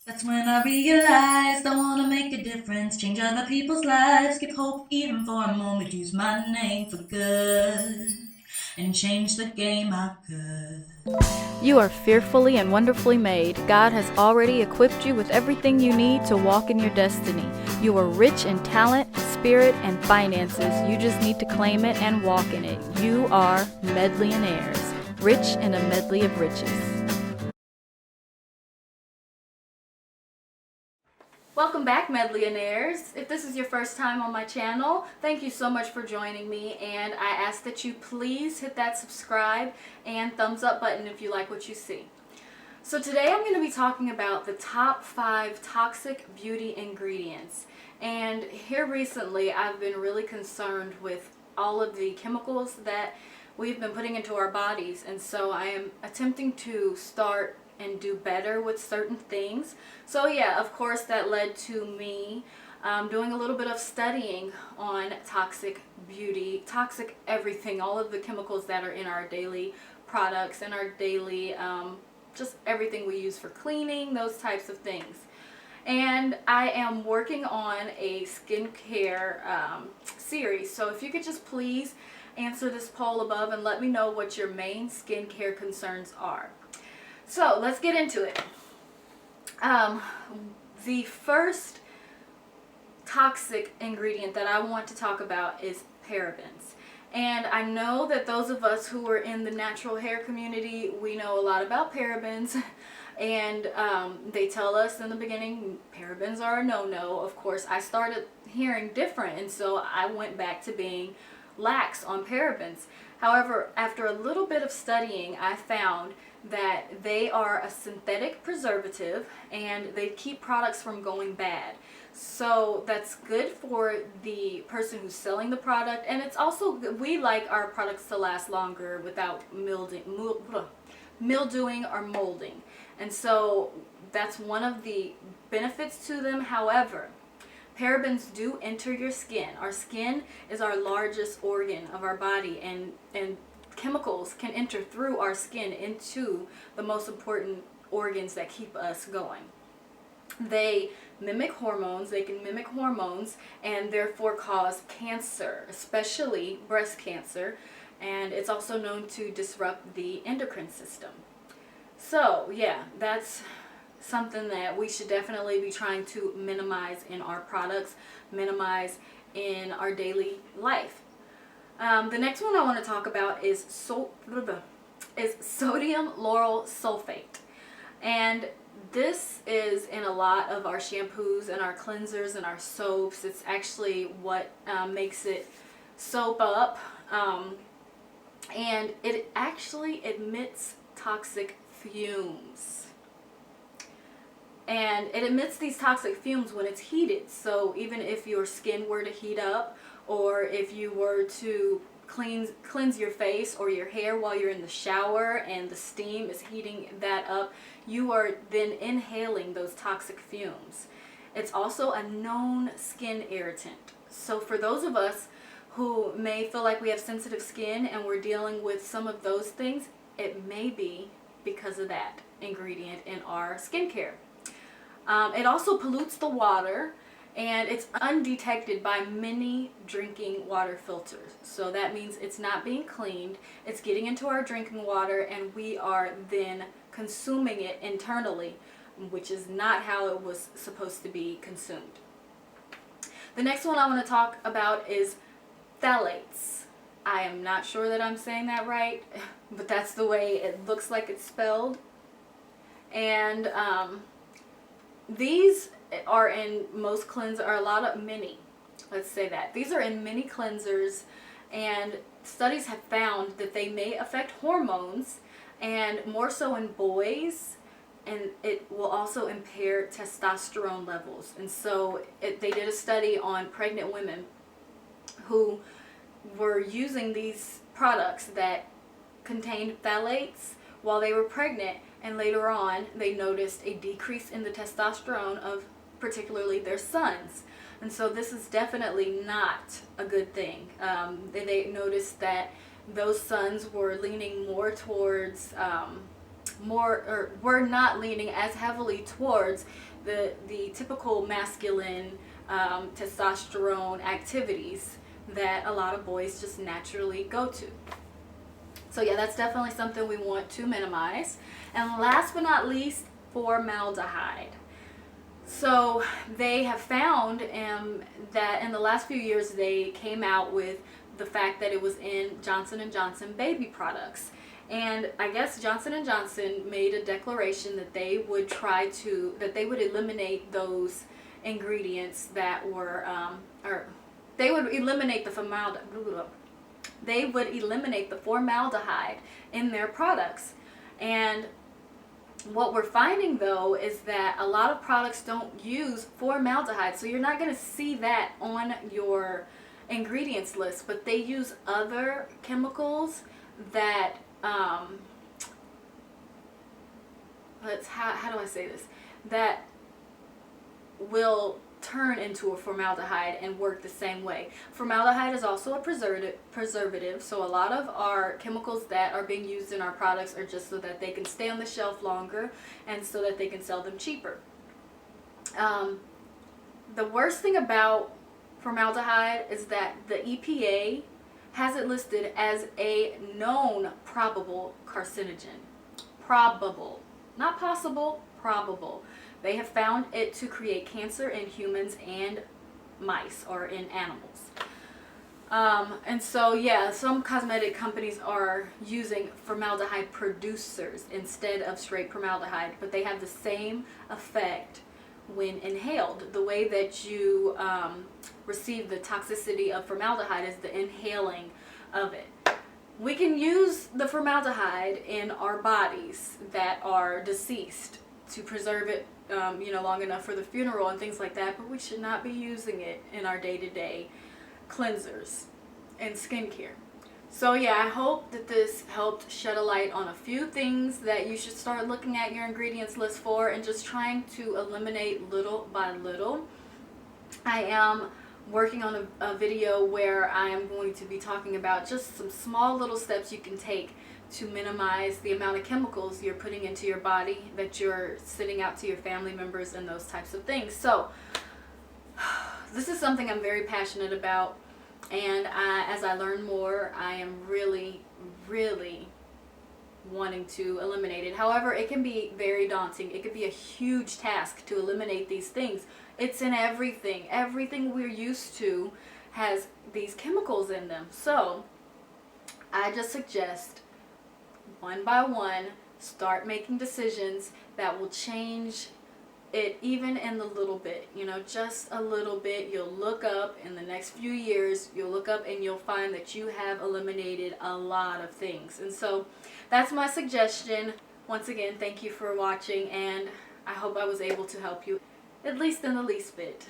That's when I realized I wanna make a difference, change other people's lives, give hope even for a moment, use my name for good, and change the game I could. You are fearfully and wonderfully made. God has already equipped you with everything you need to walk in your destiny. You are rich in talent, spirit, and finances. You just need to claim it and walk in it. You are medillionaires, rich in a medley of riches. Welcome back, medillionaires. If this is your first time on my channel, thank you so much for joining me, and I ask that you please hit that subscribe and thumbs up button if you like what you see. So today I'm going to be talking about the top 5 toxic beauty ingredients. And here recently I've been really concerned with all of the chemicals that we've been putting into our bodies, and so I am attempting to start and do better with certain things. So yeah, of course that led to me doing a little bit of studying on toxic beauty, toxic everything, all of the chemicals that are in our daily products and our daily just everything we use for cleaning, those types of things. And I am working on a skincare series, so if you could just please answer this poll above and let me know what your main skincare concerns are. So let's get into it. The first toxic ingredient that I want to talk about is parabens. And I know that those of us who are in the natural hair community, we know a lot about parabens. And they tell us in the beginning, parabens are a no-no. Of course, I started hearing different, and so I went back to being lax on parabens. However, after a little bit of studying, I found that they are a synthetic preservative and they keep products from going bad. So that's good for the person who's selling the product, and it's also, we like our products to last longer without mildewing or molding. And so that's one of the benefits to them. However, parabens do enter your skin. Our skin is our largest organ of our body, and chemicals can enter through our skin into the most important organs that keep us going. They mimic hormones, and therefore cause cancer, especially breast cancer, and it's also known to disrupt the endocrine system. So yeah, that's something that we should definitely be trying to minimize in our products, minimize in our daily life. The next one I want to talk about is sodium lauryl sulfate. And this is in a lot of our shampoos and our cleansers and our soaps. It's actually what makes it soap up. And it actually emits toxic fumes. And it emits these toxic fumes when it's heated. So even if your skin were to heat up, or if you were to cleanse your face or your hair while you're in the shower and the steam is heating that up, you are then inhaling those toxic fumes. It's also a known skin irritant. So for those of us who may feel like we have sensitive skin and we're dealing with some of those things, it may be because of that ingredient in our skincare. It also pollutes the water, and it's undetected by many drinking water filters. So that means it's not being cleaned, it's getting into our drinking water, and we are then consuming it internally, which is not how it was supposed to be consumed. The next one I want to talk about is phthalates. I am not sure that I'm saying that right, but that's the way it looks like it's spelled. And these are in most cleansers, let's say that. These are in many cleansers, and studies have found that they may affect hormones, and more so in boys, and it will also impair testosterone levels. And so they did a study on pregnant women who were using these products that contained phthalates while they were pregnant, and later on they noticed a decrease in the testosterone of particularly their sons. And so this is definitely not a good thing. They noticed that those sons were leaning more towards we're not leaning as heavily towards the typical masculine testosterone activities that a lot of boys just naturally go to. So yeah, that's definitely something we want to minimize. And last but not least, formaldehyde. So they have found that in the last few years they came out with the fact that it was in Johnson & Johnson baby products. And I guess Johnson & Johnson made a declaration that they would eliminate those ingredients that were, or they would eliminate the formaldehyde in their products. And what we're finding though is that a lot of products don't use formaldehyde, so you're not going to see that on your ingredients list, but they use other chemicals that how do I say this, that will turn into a formaldehyde and work the same way. Formaldehyde is also a preservative, so a lot of our chemicals that are being used in our products are just so that they can stay on the shelf longer and so that they can sell them cheaper. The worst thing about formaldehyde is that the EPA has it listed as a known probable carcinogen. Probable. Not possible, probable. They have found it to create cancer in humans and mice, or in animals. And so yeah, some cosmetic companies are using formaldehyde producers instead of straight formaldehyde, but they have the same effect when inhaled. The way that you receive the toxicity of formaldehyde is the inhaling of it. We can use the formaldehyde in our bodies that are deceased to preserve it long enough for the funeral and things like that, but we should not be using it in our day-to-day cleansers and skincare. So yeah, I hope that this helped shed a light on a few things that you should start looking at your ingredients list for and just trying to eliminate little by little. I am working on a video where I am going to be talking about just some small little steps you can take to minimize the amount of chemicals you're putting into your body, that you're sending out to your family members, and those types of things. So this is something I'm very passionate about, and as I learn more, I am really, really wanting to eliminate it. However, it can be very daunting. It could be a huge task to eliminate these things. It's in everything. Everything we're used to has these chemicals in them. So I just suggest, one by one, start making decisions that will change it, even in the little bit, just a little bit. You'll look up in the next few years, you'll look up and you'll find that you have eliminated a lot of things. And so that's my suggestion. Once again, thank you for watching, and I hope I was able to help you, at least in the least bit.